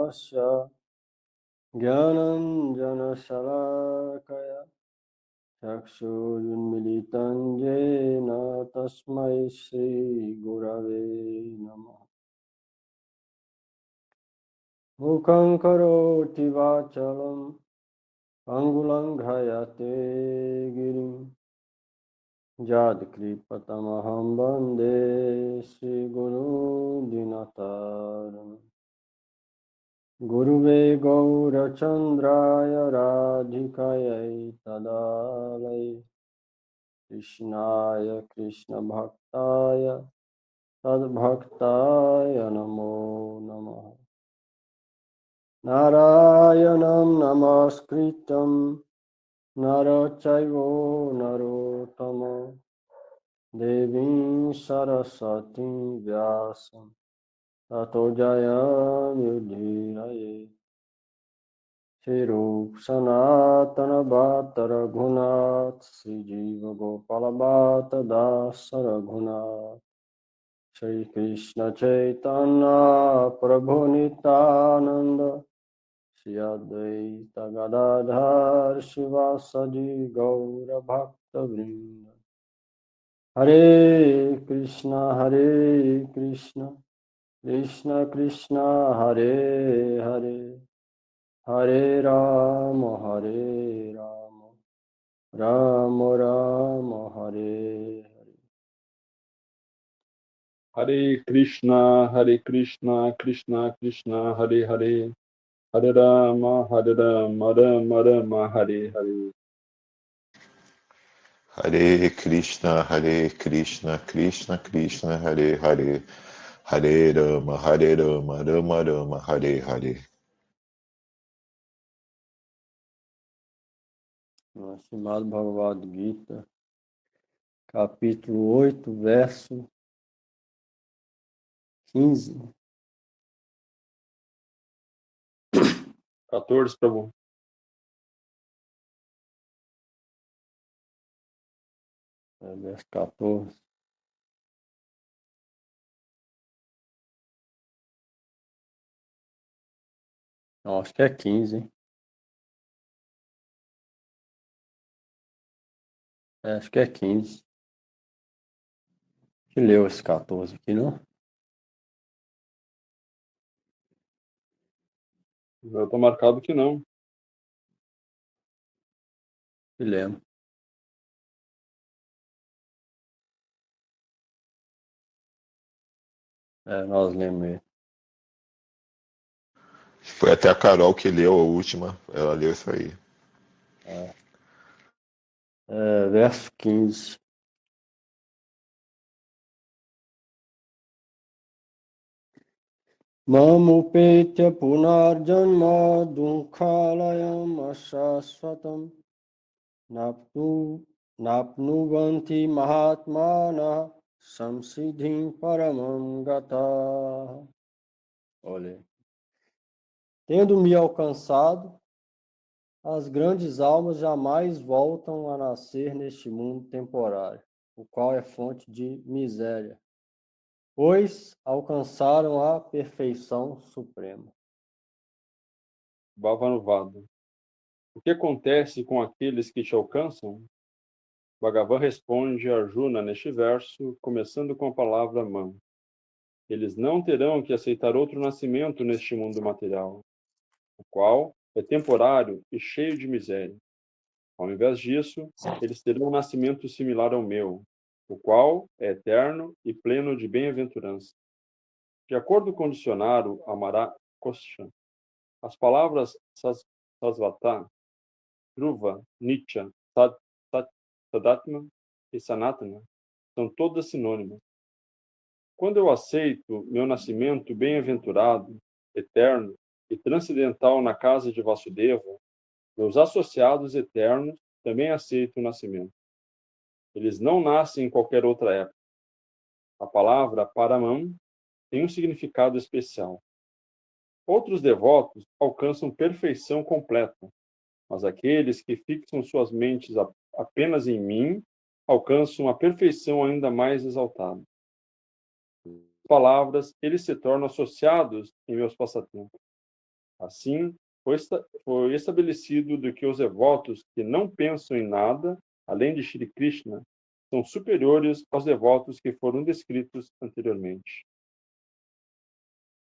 तमस्य ज्ञानञ्जनशलाकया चक्षुरुन्मिलितं येन तस्मै श्रीगुरवे नमः। मुखं करोति वाचालं अङ्गुलङ्घयते गिरिं यत्कृपतमहं वन्दे श्रीगुरुदिनतारम्। गुरुवे गौरचन्द्राय राधिकायै तदालये कृष्णाय कृष्णभक्ताय तद्भक्ताय नमो नमः। नारायणं नमस्कृतं नरं चैव नरोत्तमं देवीं सरस्वतीं व्यासं ततो जयमुदीरये। श्रीरूप सनातन बात रघुनाथ श्रीजीव गोपाल बात दास रघुनाथ श्री कृष्ण चैतन्य प्रभु नित्यानंद श्री अद्वैत गदाधर शिवासदि गौर भक्त वृंद। हरे कृष्ण कृष्ण कृष्ण हरे हरे हरे राम राम राम हरे Hare. Hare Krishna, Krishna Krishna, Hare Hare, Hare Rama, Rama Rama, Hare Hare. Hare Krishna, Krishna Krishna, Hare Hare, Hare Rama, Rama Rama, Hare Hare. Srimad Bhagavad Gita, capítulo 8, verso 15. 14, Prabhu. Verso 14. Não, acho que é 15, hein? Acho que é 15. Que leu esse 14 aqui, não? Eu tô marcado que não. Que lemos. Nós lemos ele. Foi até a Carol que leu a última, ela leu isso aí. Verso 15. Mamupetya punarjanma dukkhalayam ashashvatam napnuvanti mahatmana samsiddhim paramam gata. Olha, tendo-me alcançado, as grandes almas jamais voltam a nascer neste mundo temporário, o qual é fonte de miséria, pois alcançaram a perfeição suprema. Bhavanuvada. O que acontece com aqueles que te alcançam? Bhagavan responde a Arjuna neste verso, começando com a palavra man. Eles não terão que aceitar outro nascimento neste mundo material, o qual é temporário e cheio de miséria. Ao invés disso, eles terão um nascimento similar ao meu, o qual é eterno e pleno de bem-aventurança. De acordo com o dicionário Amara Kosha, as palavras Sasvata, Dhruva, Nitya, Tadatma e Sanatana são todas sinônimas. Quando eu aceito meu nascimento bem-aventurado, eterno e transcendental na casa de Vasudeva, meus associados eternos também aceitam o nascimento. Eles não nascem em qualquer outra época. A palavra Paramam tem um significado especial. Outros devotos alcançam perfeição completa, mas aqueles que fixam suas mentes apenas em mim alcançam a perfeição ainda mais exaltada. Palavras, eles se tornam associados em meus passatempos. Assim, foi estabelecido de que os devotos que não pensam em nada, além de Shri Krishna, são superiores aos devotos que foram descritos anteriormente.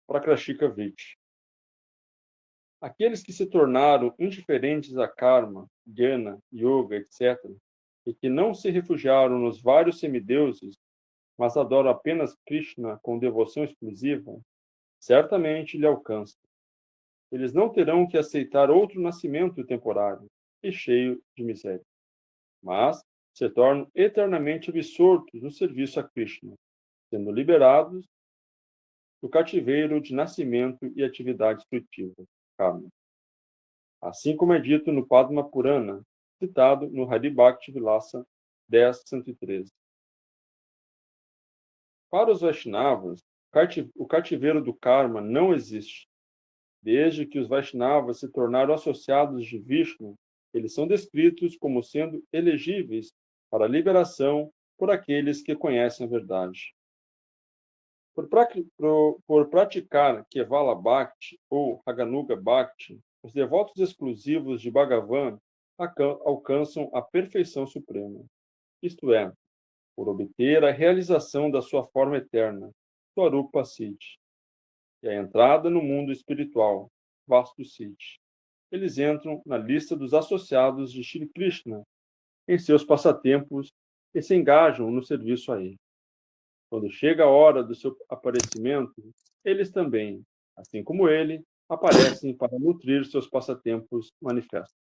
Prakrashika Vritti. Aqueles que se tornaram indiferentes a karma, jnana, yoga, etc., e que não se refugiaram nos vários semideuses, mas adoram apenas Krishna com devoção exclusiva, certamente lhe alcançam. Eles não terão que aceitar outro nascimento temporário e cheio de miséria, mas se tornam eternamente absortos no serviço a Krishna, sendo liberados do cativeiro de nascimento e atividade frutiva, karma. Assim como é dito no Padma Purana, citado no Hari Bhakti Vilasa 10.113. Para os Vaishnavas, o cativeiro do karma não existe. Desde que os Vaishnavas se tornaram associados de Vishnu, eles são descritos como sendo elegíveis para a liberação por aqueles que conhecem a verdade. Por praticar Kevala Bhakti ou Raganuga Bhakti, os devotos exclusivos de Bhagavan alcançam a perfeição suprema, isto é, por obter a realização da sua forma eterna, Swarupa Siddhi, e a entrada no mundo espiritual, Vastu Siddhi. Eles entram na lista dos associados de Shri Krishna em seus passatempos e se engajam no serviço a ele. Quando chega a hora do seu aparecimento, eles também, assim como ele, aparecem para nutrir seus passatempos manifestos.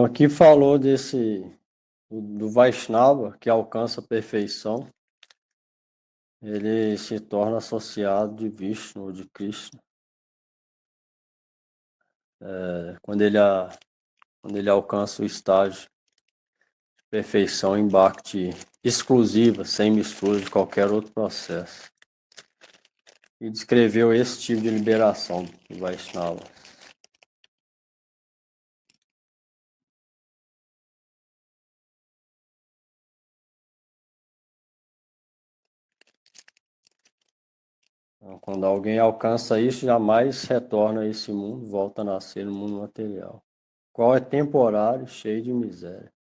Aqui falou do Vaishnava, que alcança a perfeição. Ele se torna associado de Vishnu ou de Krishna. Quando ele alcança o estágio de perfeição em Bhakti exclusiva, sem mistura de qualquer outro processo. E descreveu esse tipo de liberação do Vaishnava. Então, quando alguém alcança isso, jamais retorna a esse mundo, volta a nascer no mundo material, qual é temporário, cheio de miséria.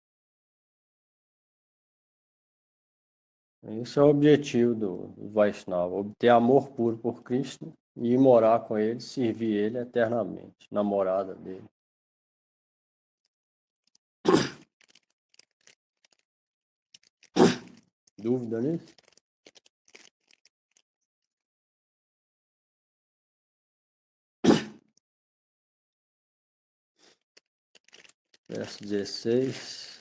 Esse é o objetivo do Vaishnava, obter amor puro por Krishna e ir morar com ele, servir ele eternamente, namorada dele. Dúvida nisso? Verso 16.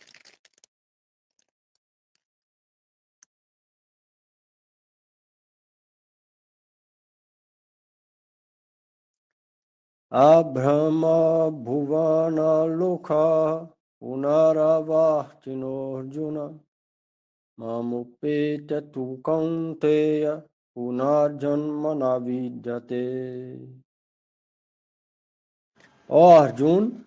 Abrahma bhuvana lokha punaravartino arjuna mamupetya tu kaunteya punarjanmana vidyate. Ó Arjuna,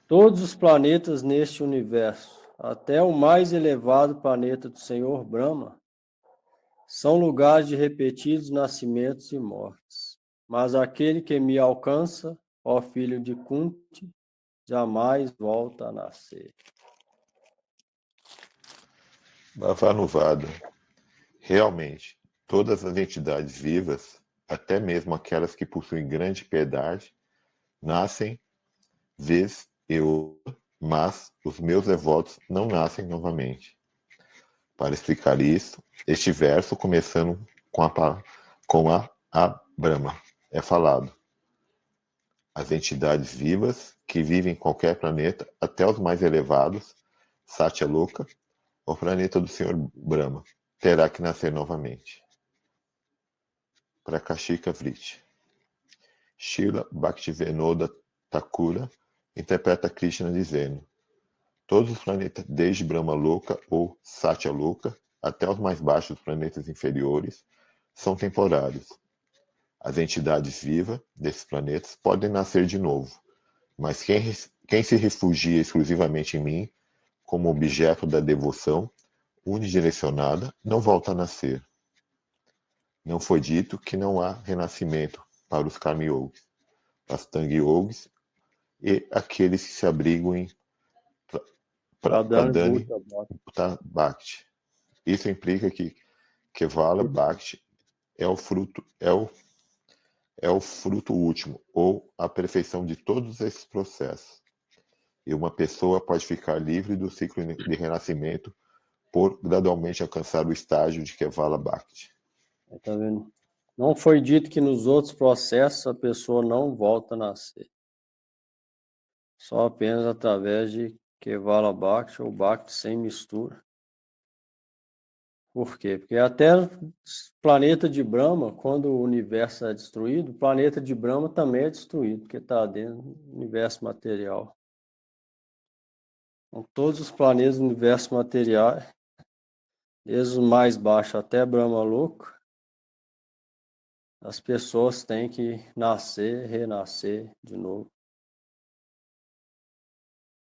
todos os planetas neste universo, até o mais elevado planeta do Senhor Brahma, são lugares de repetidos nascimentos e mortes. Mas aquele que me alcança, ó filho de Kunti, jamais volta a nascer. Bhavanuvada. Realmente, todas as entidades vivas, até mesmo aquelas que possuem grande piedade, nascem vez e outra, mas os meus devotos não nascem novamente. Para explicar isso, este verso, começando com a Brahma, é falado. As entidades vivas que vivem em qualquer planeta, até os mais elevados, Satyaloka, o planeta do Senhor Brahma, terá que nascer novamente. Prakashika Vritti. Srila Bhaktivinoda Thakura interpreta Krishna dizendo: todos os planetas, desde Brahma Loka ou Satya Loka até os mais baixos planetas inferiores, são temporários. As entidades vivas desses planetas podem nascer de novo, mas quem se refugia exclusivamente em mim, como objeto da devoção unidirecionada, não volta a nascer. Não foi dito que não há renascimento, para os Karma Yogis, Astanga Yogis e aqueles que se abrigam em Pradhan Pradhani Bhuta Bhakti. Bhuta Bhakti. Isso implica que Kevala Bhakti é o fruto último, ou a perfeição de todos esses processos. E uma pessoa pode ficar livre do ciclo de renascimento por gradualmente alcançar o estágio de Kevala Bhakti. Tá vendo? Não foi dito que nos outros processos a pessoa não volta a nascer. Só apenas através de Kevala Bhakti ou Bhakti sem mistura. Por quê? Porque até o planeta de Brahma, quando o universo é destruído, o planeta de Brahma também é destruído, porque está dentro do universo material. Então, todos os planetas do universo material, desde o mais baixo até Brahma Louco, as pessoas têm que nascer, renascer de novo.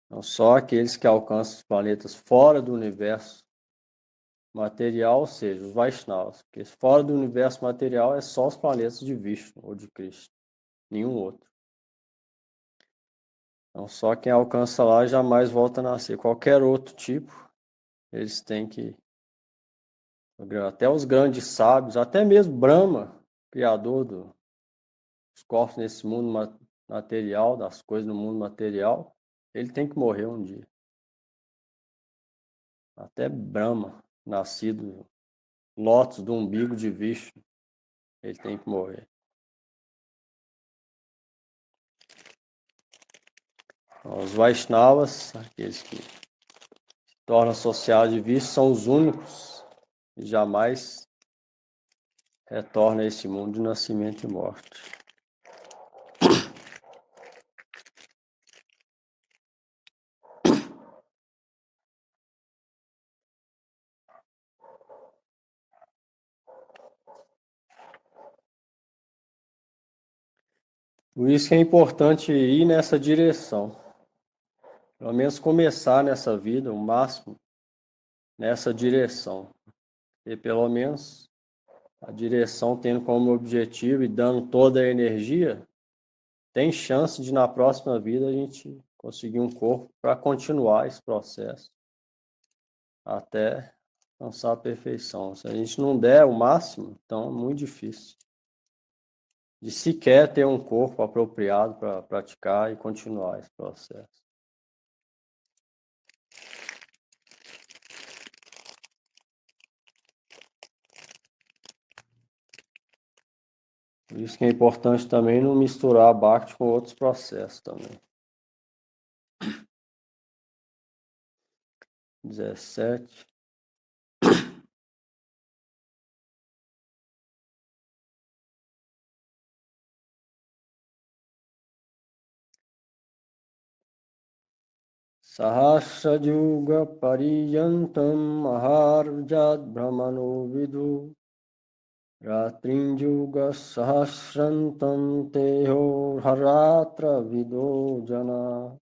Então, só aqueles que alcançam os planetas fora do universo material, ou seja, os Vaishnavas, porque fora do universo material é só os planetas de Vishnu ou de Krishna, nenhum outro. Então, só quem alcança lá jamais volta a nascer. Qualquer outro tipo, eles têm que. Até os grandes sábios, até mesmo Brahma, criador dos corpos nesse mundo material, das coisas no mundo material, ele tem que morrer um dia. Até Brahma, nascido lótus do umbigo de Vishnu, ele tem que morrer. Então, os Vaishnavas, aqueles que se tornam associados de Vishnu, são os únicos que jamais retornam a esse mundo de nascimento e morte. Por isso que é importante ir nessa direção. Pelo menos começar nessa vida, o máximo, nessa direção. E pelo menos a direção tendo como objetivo e dando toda a energia, tem chance de na próxima vida a gente conseguir um corpo para continuar esse processo até alcançar a perfeição. Se a gente não der o máximo, então é muito difícil de sequer ter um corpo apropriado para praticar e continuar esse processo. Por isso que é importante também não misturar a Bhakti com outros processos também. 17. Sahasra Yuga Pariyantam Maharjat Brahmano Vidu Ratrin Yuga Sahasrantam Teho Haratra Vido Jana.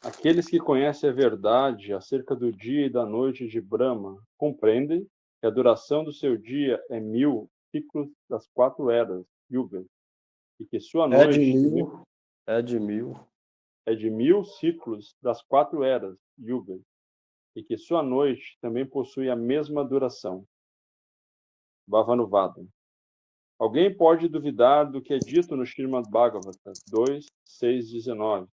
Aqueles que conhecem a verdade acerca do dia e da noite de Brahma compreendem que a duração do seu dia é 1000 ciclos das 4 eras, yugas, e que sua É de noite mil. É de mil. é de 1000 ciclos das 4 eras, yugas, e que sua noite também possui a mesma duração. Bhavanuvada. Alguém pode duvidar do que é dito no Srimad Bhagavata 2, 6, 19,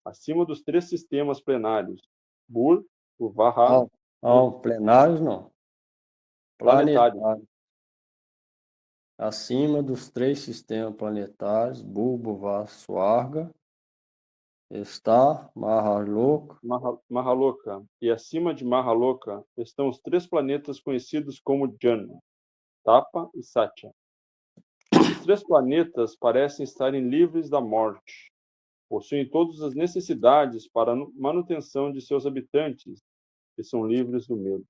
acima dos 3 sistemas plenários, Bur, Vaha, Não, plenários não. planetários. Planetários. Acima dos 3 sistemas planetários, Bulbo, Vassuarga, está Mahaloka. Mahaloka, e acima de Mahaloka estão os 3 planetas conhecidos como Jana, Tapa e Satya. Os 3 planetas parecem estarem livres da morte, possuem todas as necessidades para a manutenção de seus habitantes e são livres do medo.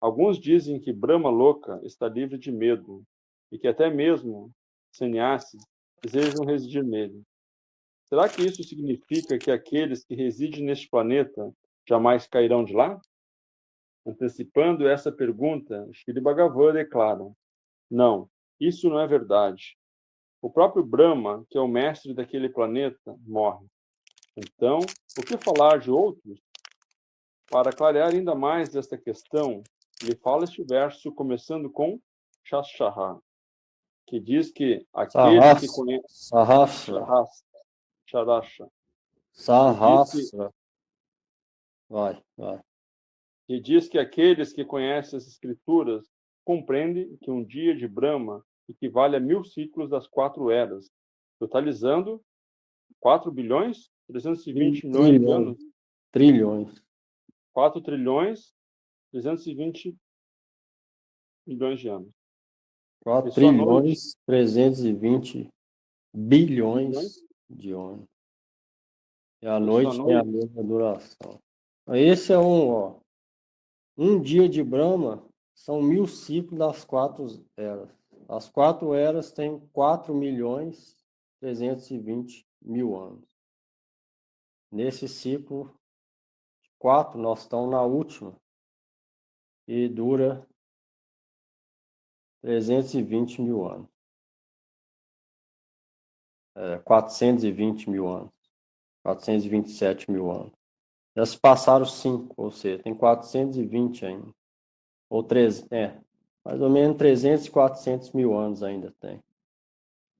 Alguns dizem que Brahma Loka está livre de medo e que até mesmo sannyasis desejam residir nele. Será que isso significa que aqueles que residem neste planeta jamais cairão de lá? Antecipando essa pergunta, Shri Bhagavan declara: não, isso não é verdade. O próprio Brahma, que é o mestre daquele planeta, morre. Então, o que falar de outros? Para clarear ainda mais esta questão, ele fala este verso começando com Shashaha, que diz que aqueles que conhecem Sahasra. Sharasha, que diz que Sahasra. Vai. que diz que aqueles que conhecem as escrituras compreendem que um dia de Brahma equivale a 1000 ciclos das 4 eras, totalizando 4 bilhões 320 milhões de anos, Trilhões. 4 trilhões 320 milhões de anos. 4 E sua noite, trilhões 320 bilhões de anos. E a e sua noite tem a noite, mesma duração. Esse é um dia de Brahma são 1000 ciclos das 4 eras. As 4 eras têm 4 milhões 320 mil anos. Nesse ciclo 4, nós estamos na última e dura 320 mil anos. 420 mil anos. 427 mil anos. Já se passaram 5, ou seja, tem 420 ainda. Ou 3, mais ou menos 300 e 400 mil anos ainda tem.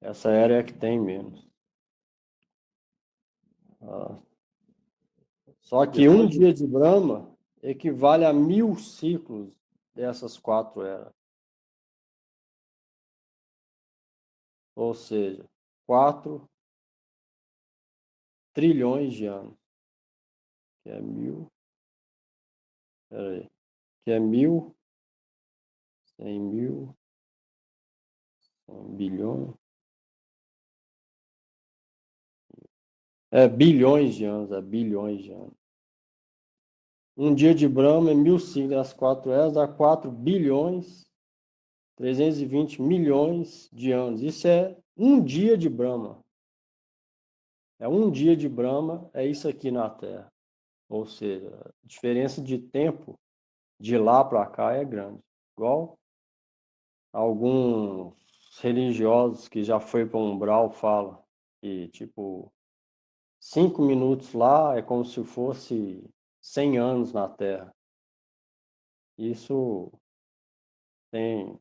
Essa era é a que tem menos. Só que um dia de Brahma equivale a 1000 ciclos dessas 4 eras. Ou seja, 4 trilhões de anos. Que é 1000. Peraí. Que é 1000, 100 mil, 100 bilhões. Bilhões de anos, bilhões de anos. Um dia de Brahma é 1000 ciclos das 4 eras, dá 4 bilhões 320 milhões de anos. Isso é um dia de Brahma. É um dia de Brahma, é isso aqui na Terra. Ou seja, a diferença de tempo de lá para cá é grande. Igual alguns religiosos que já foi para o umbral falam que, tipo, 5 minutos lá é como se fosse 100 anos na Terra. Isso tem,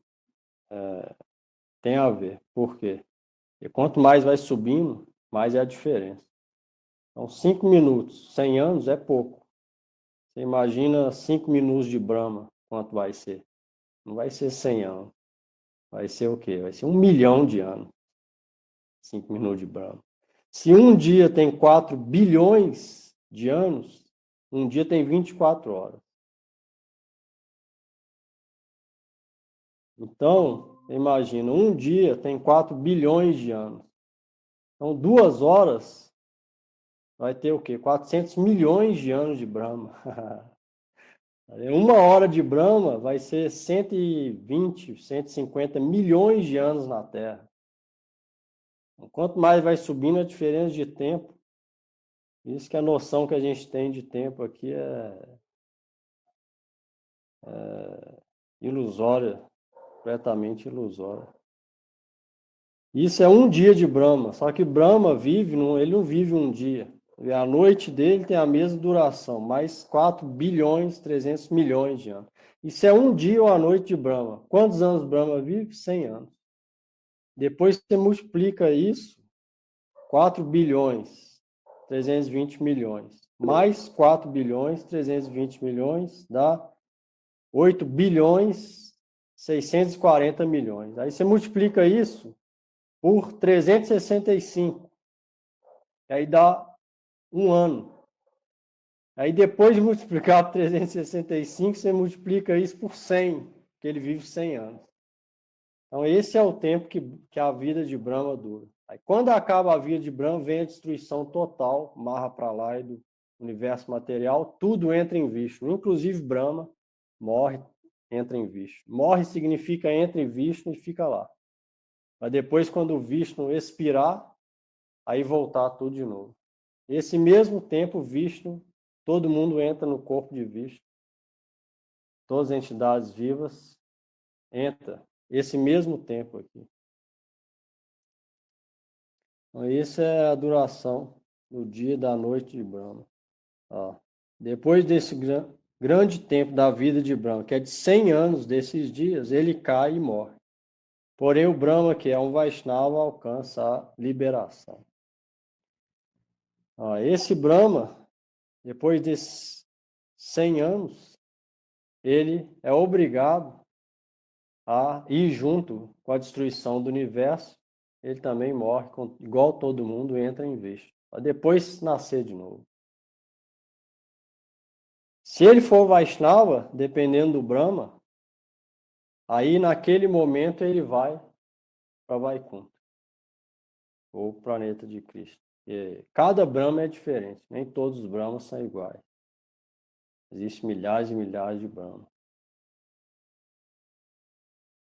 tem a ver. Por quê? E quanto mais vai subindo, mais é a diferença. Então, 5 minutos, 100 anos é pouco. Você imagina 5 minutos de Brahma, quanto vai ser? Não vai ser 100 anos. Vai ser o quê? Vai ser 1 milhão de anos. 5 minutos de Brahma. Se um dia tem 4 bilhões de anos, um dia tem 24 horas. Então, imagina, um dia tem 4 bilhões de anos. Então, 2 horas vai ter o quê? 400 milhões de anos de Brahma. 1 hora de Brahma vai ser 120, 150 milhões de anos na Terra. Quanto mais vai subindo a diferença de tempo, isso que a noção que a gente tem de tempo aqui é ilusória, completamente ilusória. Isso é um dia de Brahma, só que Brahma ele não vive um dia. A noite dele tem a mesma duração, mais 4 bilhões, 300 milhões de anos. Isso é um dia ou a noite de Brahma. Quantos anos Brahma vive? 100 anos. Depois você multiplica isso, 4 bilhões, 320 milhões, mais 4 bilhões, 320 milhões, dá 8 bilhões, 640 milhões. Aí você multiplica isso por 365, aí dá um ano. Aí depois de multiplicar por 365, você multiplica isso por 100, que ele vive 100 anos. Então esse é o tempo que a vida de Brahma dura. Aí quando acaba a vida de Brahma, vem a destruição total, Marra para lá e do universo material, tudo entra em Vishnu, inclusive Brahma morre, entra em Vishnu. Morre significa entra em Vishnu e fica lá. Mas depois, quando o Vishnu expirar, aí voltar tudo de novo. Esse mesmo tempo, Vishnu, todo mundo entra no corpo de Vishnu. todas as entidades vivas, entra esse mesmo tempo aqui. Então, isso é a duração do dia e da noite de Brahma. Ó, depois desse grande tempo da vida de Brahma, que é de 100 anos desses dias, ele cai e morre. Porém, o Brahma, que é um Vaishnava, alcança a liberação. Ó, esse Brahma, depois desses 100 anos, ele é obrigado a ir junto com a destruição do universo. Ele também morre, igual todo mundo, entra em Vishnu, para depois nascer de novo. Se ele for Vaishnava, dependendo do Brahma, aí naquele momento ele vai para Vaikuntha, ou planeta de Krishna. E cada Brahma é diferente, nem todos os Brahmas são iguais. Existem milhares e milhares de Brahmas.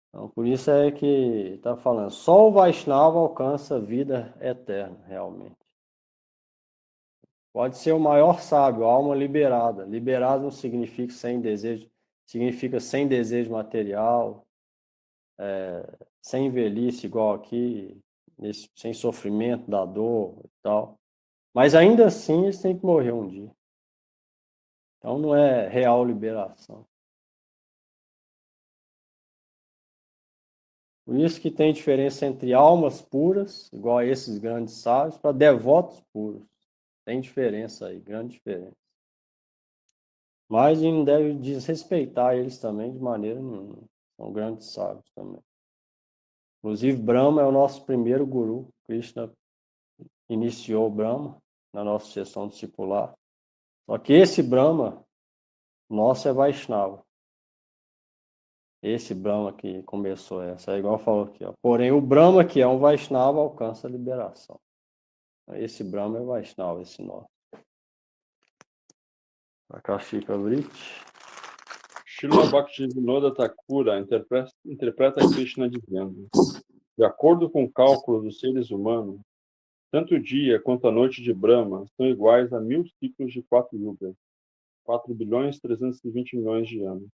Então, por isso é que está falando, só o Vaishnava alcança a vida eterna, realmente. Pode ser o maior sábio, a alma liberada. Liberada não significa sem desejo, significa sem desejo material, sem velhice, igual aqui, sem sofrimento da dor e tal. Mas ainda assim eles têm que morrer um dia. Então não é real liberação. Por isso que tem diferença entre almas puras, igual a esses grandes sábios, para devotos puros. Tem diferença aí, grande diferença. Mas a gente não deve desrespeitar eles também de maneira nenhuma. São grandes sábios também. Inclusive, Brahma é o nosso primeiro guru. Krishna iniciou o Brahma na nossa sessão discipular. Só que esse Brahma nosso é Vaishnava. Esse Brahma que começou essa, é igual falou aqui, ó. Porém, o Brahma, que é um Vaishnava, alcança a liberação. Esse Brahma é Vaishnava, esse nosso. Akashika Vrit. Srila Bhaktivinoda Thakura interpreta Krishna dizendo: de acordo com o cálculo dos seres humanos, tanto o dia quanto a noite de Brahma são iguais a 1000 ciclos de 4 yugas, 4.320 milhões de anos.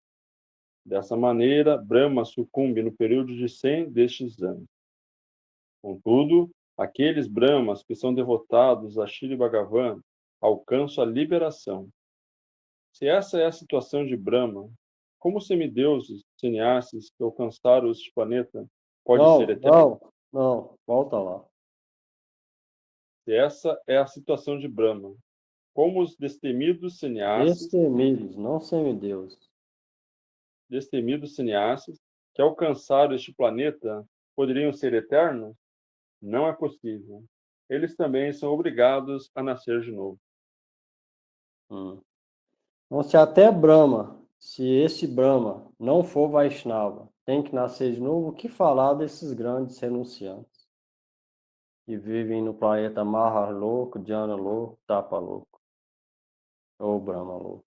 Dessa maneira, Brahma sucumbe no período de 100 destes anos. Contudo, aqueles Brahmas que são devotados a Shri Bhagavan alcançam a liberação. Se essa é a situação de Brahma, como semideuses, sannyasis que alcançaram este planeta pode ser eterno? Não, volta lá. Se essa é a situação de Brahma, como os destemidos sannyasis Não semideuses. Que alcançaram este planeta poderiam ser eternos? Não é possível. Eles também são obrigados a nascer de novo. Então, se até Brahma, se esse Brahma não for Vaishnava, tem que nascer de novo, o que falar desses grandes renunciantes que vivem no planeta Maharloka, Dhyana-loka, Tapa-loka, ou Brahma-loka?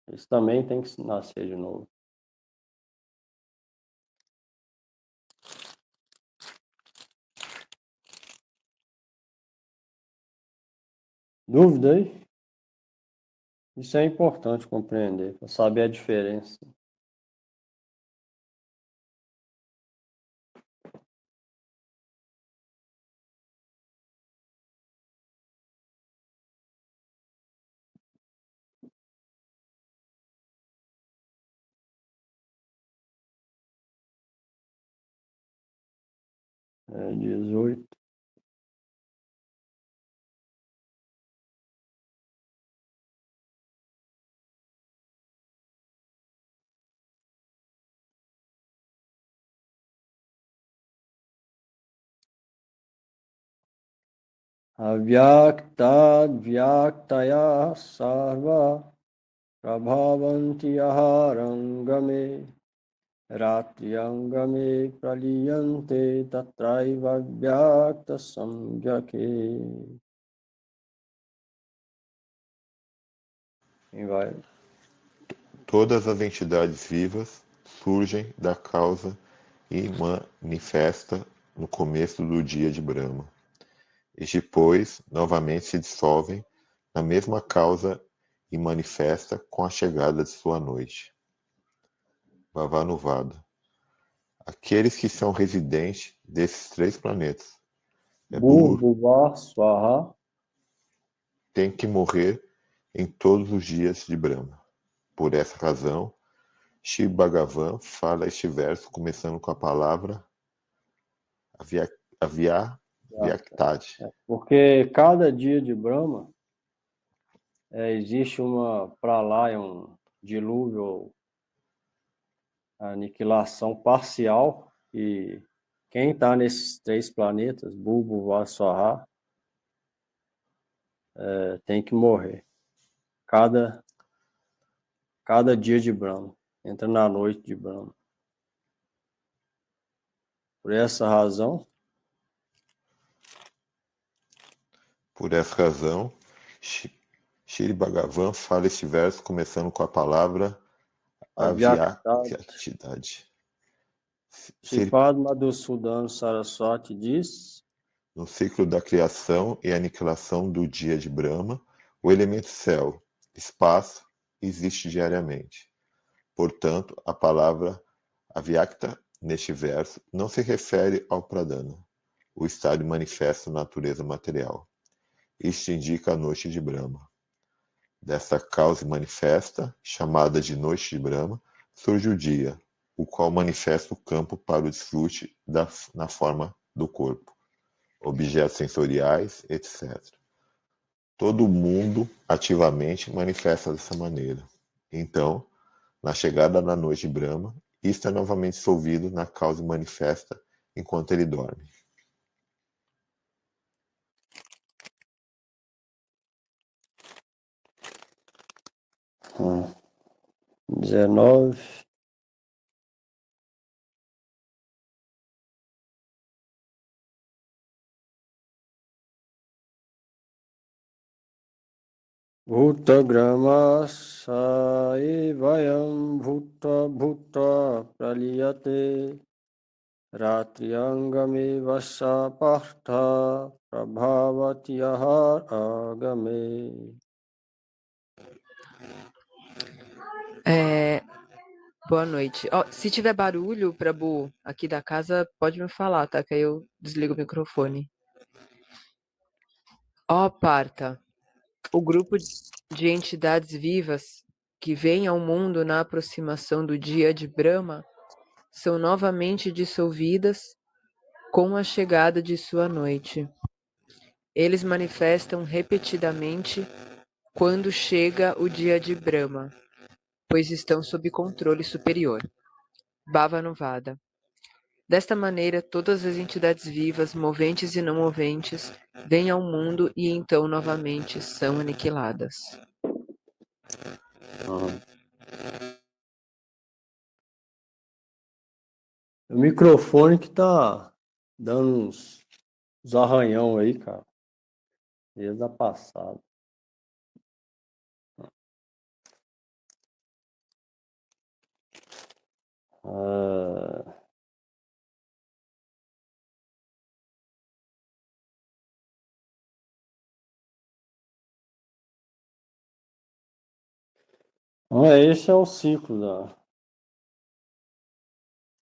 Eles também têm que nascer de novo. Dúvida aí? Isso é importante compreender, para saber a diferença. É 18. Avyaktavyaktayaः sarva prabhavanti aharangame ratyangame praliyante tatraiva vyakta samyake. Quem vai? Todas as entidades vivas surgem da causa e manifesta no começo do dia de Brahma, e depois novamente se dissolvem na mesma causa e manifesta com a chegada de sua noite. Vavanuvada. Aqueles que são residentes desses 3 planetas, Bur, Bur, Buvar, Swaha. têm que morrer em todos os dias de Brahma. Por essa razão, Shri Bhagavan fala este verso começando com a palavra Avyaktad. Porque cada dia de Brahma existe uma pralaya, um dilúvio, ou aniquilação parcial, e quem está nesses 3 planetas, Bulbo, Vassaha, tem que morrer. Cada dia de Brahma. Entra na noite de Brahma. Por essa razão, Shri Bhagavan fala este verso começando com a palavra Avyaktad, Avyaktad. Shripad Madhusudana Saraswati diz: No ciclo da criação e aniquilação do dia de Brahma, o elemento céu, espaço, existe diariamente. Portanto, a palavra avyakta neste verso não se refere ao pradana, o estado manifesto da natureza material. Isto indica a noite de Brahma. Desta causa manifesta, chamada de noite de Brahma, surge o dia, o qual manifesta o campo para o desfrute na forma do corpo, objetos sensoriais, etc. Todo mundo ativamente manifesta dessa maneira. Então, na chegada da noite de Brahma, isto é novamente dissolvido na causa manifesta enquanto ele dorme. Ah, 19. Bhuta grama saivayam bhuta bhuta praliyate ratriangame vasa partha prabhavatiyah agame. Boa noite. Ó, se tiver barulho, Prabhu, aqui da casa, pode me falar, tá? Que aí eu desligo o microfone. Ó, Partha, o grupo de entidades vivas que vêm ao mundo na aproximação do dia de Brahma são novamente dissolvidas com a chegada de sua noite. Eles manifestam repetidamente quando chega o dia de Brahma, pois estão sob controle superior. Bhavanuvada. Desta maneira, todas as entidades vivas, moventes e não moventes, vêm ao mundo e então novamente são aniquiladas. O microfone que tá dando uns arranhão aí, cara. Desde a passada. Esse é o ciclo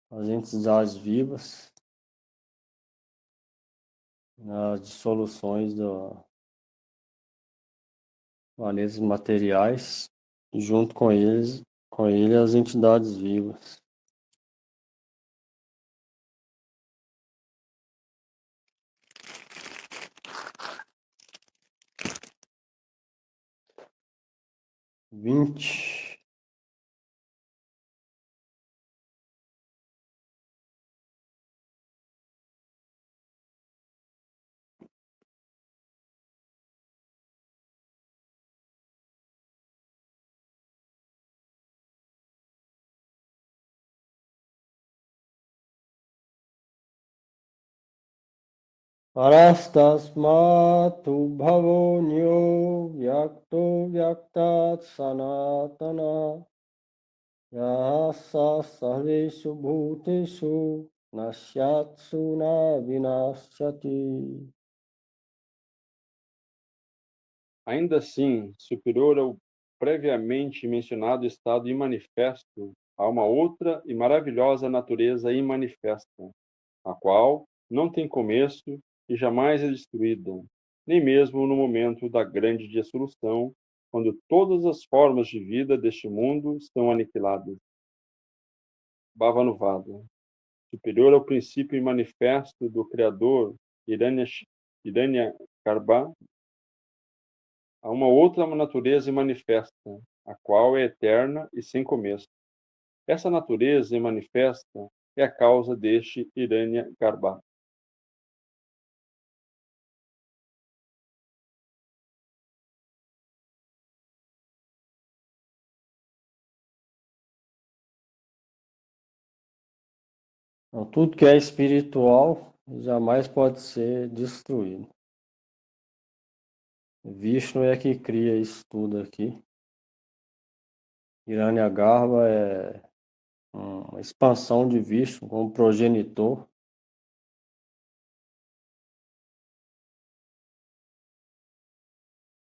das entidades vivas, as dissoluções dos planetas materiais, e junto com ele as entidades vivas. Vinte. Parastasmatu bhavonyo vyakto vyaktat sanatana yasa sarveshu bhuteshu nasyatsu na vinasyati. Ainda assim, superior ao previamente mencionado estado imanifesto há uma outra e maravilhosa natureza imanifesta, a qual não tem começo e jamais é destruída, nem mesmo no momento da grande dissolução, quando todas as formas de vida deste mundo estão aniquiladas. Bhavanuvada. Superior ao princípio manifesto do Criador Hiranyagarbha, há uma outra natureza manifesta, a qual é eterna e sem começo. Essa natureza manifesta é a causa deste Hiranyagarbha. Então, tudo que é espiritual jamais pode ser destruído. Vishnu é que cria isso tudo aqui. Hiranyagarbha é uma expansão de Vishnu como progenitor.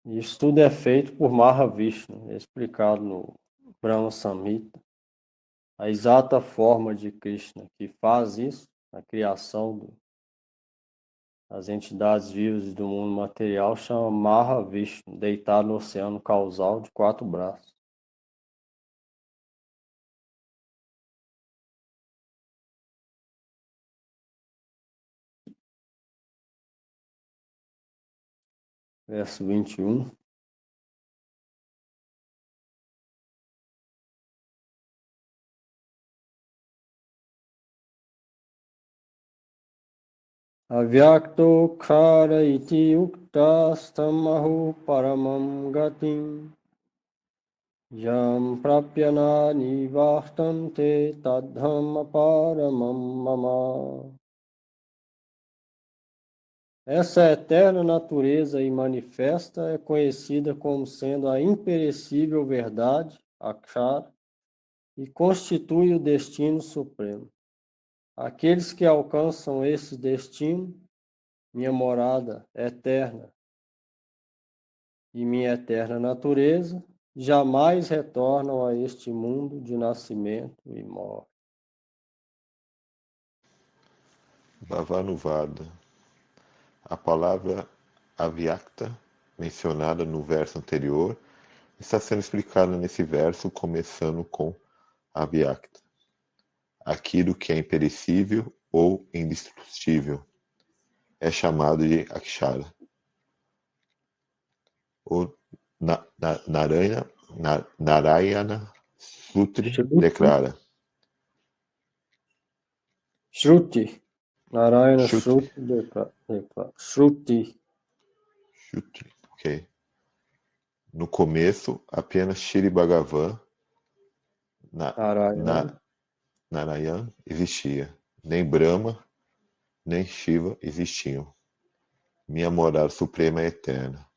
Isso tudo é feito por Mahavishnu, é explicado no Brahma Samhita. A exata forma de Krishna que faz isso, a criação das entidades vivas do mundo material, chama Mahavishnu, deitado no oceano causal de 4 braços. Verso 21. Avyakto khara iti uktasthamahu paramam gatim yam prapyana nivartante tadham paramam mama. Essa eterna natureza imanifesta é conhecida como sendo a imperecível verdade, Akshara, e constitui o destino supremo. Aqueles que alcançam esse destino, minha morada eterna e minha eterna natureza, jamais retornam a este mundo de nascimento e morte. Bhavanuvada. A palavra avyakta, mencionada no verso anterior, está sendo explicada nesse verso, começando com avyakta. Aquilo que é imperecível ou indestrutível é chamado de Akshara. O Narayana Sutri declara. Shruti. Narayana Shruti. Shruti declara. Shruti. Shruti, ok. No começo, apenas Shri Bhagavan Narayan existia. Nem Brahma, nem Shiva existiam. Minha morada suprema é eterna.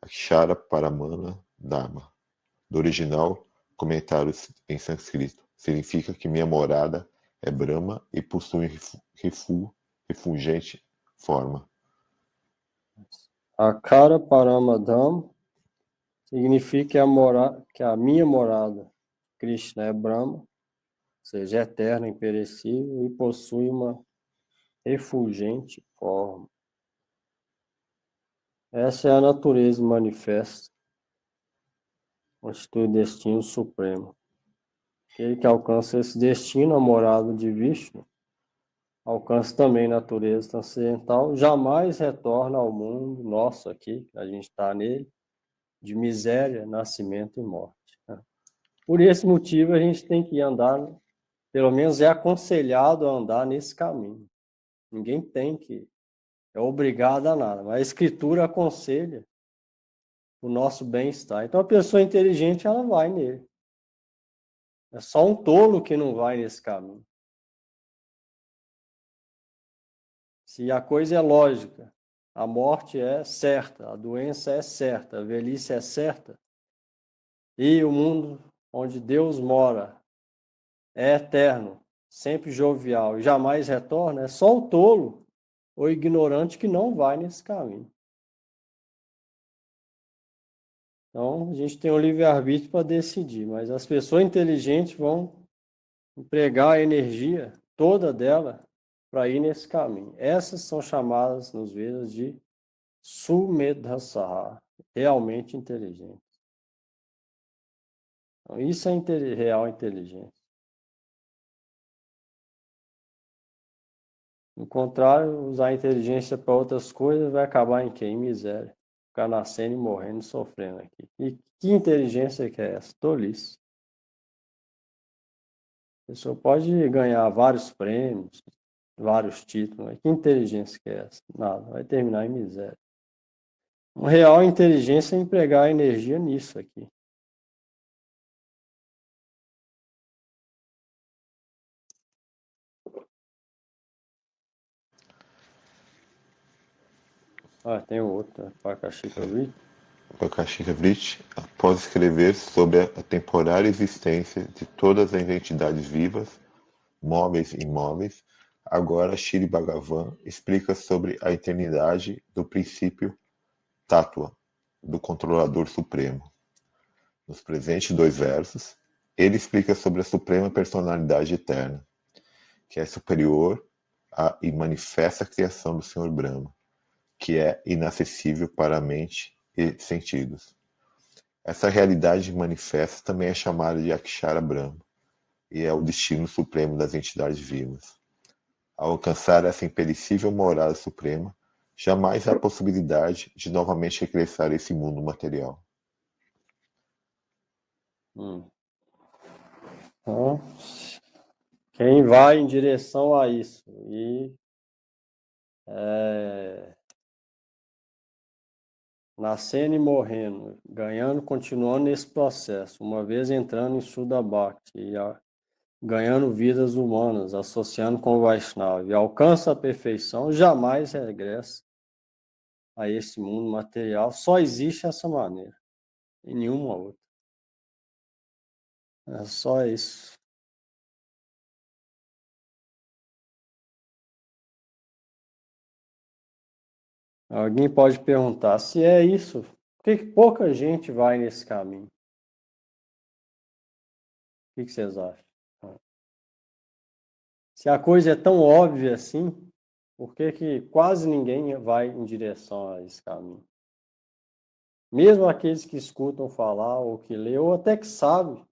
Akshara Paramana Dharma. Do original, comentários em sânscrito. Significa que minha morada é Brahma e possui refulgente forma. Akara Paramadham significa que a minha morada, Krishna, é Brahma, ou seja, eterna, imperecível, e possui uma refulgente forma. Essa é a natureza manifesta, constitui o destino supremo. Aquele que alcança esse destino, a morada de Vishnu, alcança também a natureza transcendental, jamais retorna ao mundo nosso aqui, a gente está nele, de miséria, nascimento e morte. Por esse motivo, a gente tem que andar, pelo menos é aconselhado a andar nesse caminho. Ninguém é obrigado a nada, mas a Escritura aconselha o nosso bem-estar. Então, a pessoa inteligente, ela vai nele. É só um tolo que não vai nesse caminho. Se a coisa é lógica, a morte é certa, a doença é certa, a velhice é certa, e o mundo onde Deus mora é eterno, sempre jovial e jamais retorna, é só o tolo ou ignorante que não vai nesse caminho. Então, a gente tem o livre-arbítrio para decidir, mas as pessoas inteligentes vão empregar a energia toda dela para ir nesse caminho. Essas são chamadas nos Vedas de Sumedhasaha, realmente inteligentes. Então, isso é real inteligência. No contrário, usar a inteligência para outras coisas vai acabar em quê? Em miséria. Ficar nascendo e morrendo, sofrendo aqui. E que inteligência que é essa? Tolice. A pessoa pode ganhar vários prêmios, vários títulos, mas que inteligência que é essa? Nada, vai terminar em miséria. Uma real inteligência é empregar a energia nisso aqui. Ah, tem outro, Pakashita Rit. Prakashita Vrit, após escrever sobre a temporária existência de todas as entidades vivas, móveis e imóveis, agora Shri Bhagavan explica sobre a eternidade do princípio Tattva, do controlador supremo. Nos presentes 2 versos, ele explica sobre a suprema personalidade eterna, que é superior à e manifesta criação do Senhor Brahma, que é inacessível para a mente e sentidos. Essa realidade manifesta também é chamada de Akshara Brahma, e é o destino supremo das entidades vivas. Ao alcançar essa imperecível morada suprema, jamais há possibilidade de novamente regressar a esse mundo material. Então, quem vai em direção a isso e nascendo e morrendo, ganhando, continuando nesse processo, uma vez entrando em Shuddha Bhakti e ganhando vidas humanas, associando com o Vaishnava e alcança a perfeição, jamais regressa a esse mundo material. Só existe essa maneira, e nenhuma outra. É só isso. Alguém pode perguntar, se é isso, por que pouca gente vai nesse caminho? O que vocês acham? Se a coisa é tão óbvia assim, por que quase ninguém vai em direção a esse caminho? Mesmo aqueles que escutam falar, ou que lê, ou até que sabem,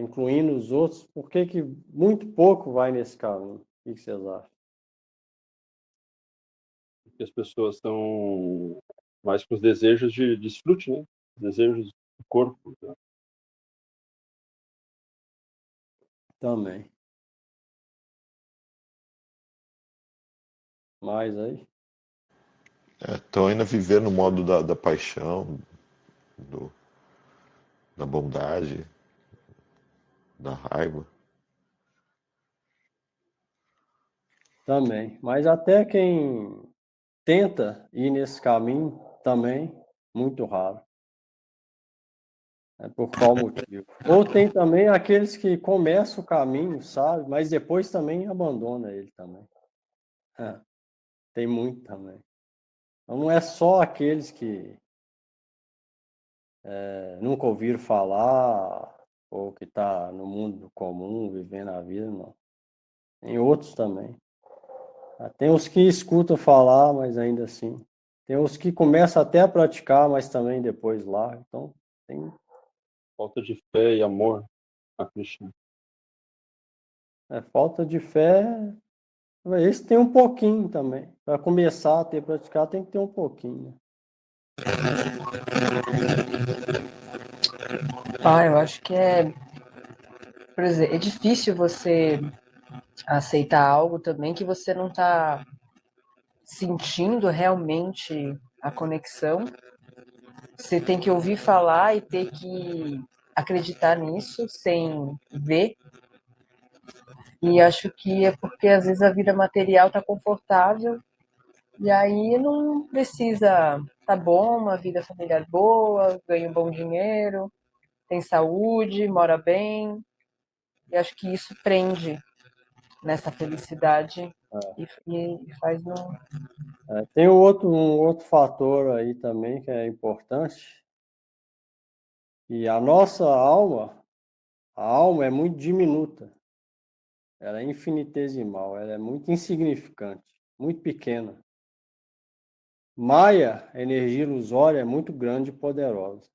incluindo os outros, por que muito pouco vai nesse caminho? O que vocês acham? Porque as pessoas estão mais com os desejos de desfrute, né? Desejos do corpo. Né? Também. Mais aí? Estão ainda vivendo no modo da paixão, do, da bondade, da raiva. Também. Mas até quem tenta ir nesse caminho, também, muito raro. Por qual motivo? Ou tem também aqueles que começam o caminho, sabe? Mas depois também abandona ele também. Tem muito também. Então não é só aqueles que nunca ouviram falar ou que está no mundo comum, vivendo a vida, não. Tem outros também. Tem os que escutam falar, mas ainda assim. Tem os que começam até a praticar, mas também depois lá. Então, tem Falta de fé e amor a Krishna. falta de fé. Esse tem um pouquinho também. Para começar a ter praticar, tem que ter um pouquinho. Eu acho que por exemplo, é difícil você aceitar algo também que você não está sentindo realmente a conexão. Você tem que ouvir falar e ter que acreditar nisso sem ver. E acho que é porque às vezes a vida material está confortável e aí não precisa. Tá bom, uma vida familiar boa, ganha um bom dinheiro, tem saúde, mora bem. E acho que isso prende nessa felicidade e faz no... Tem um outro fator aí também que é importante, e a nossa alma, a alma é muito diminuta, ela é infinitesimal, ela é muito insignificante, muito pequena. Maya, a energia ilusória, é muito grande e poderosa.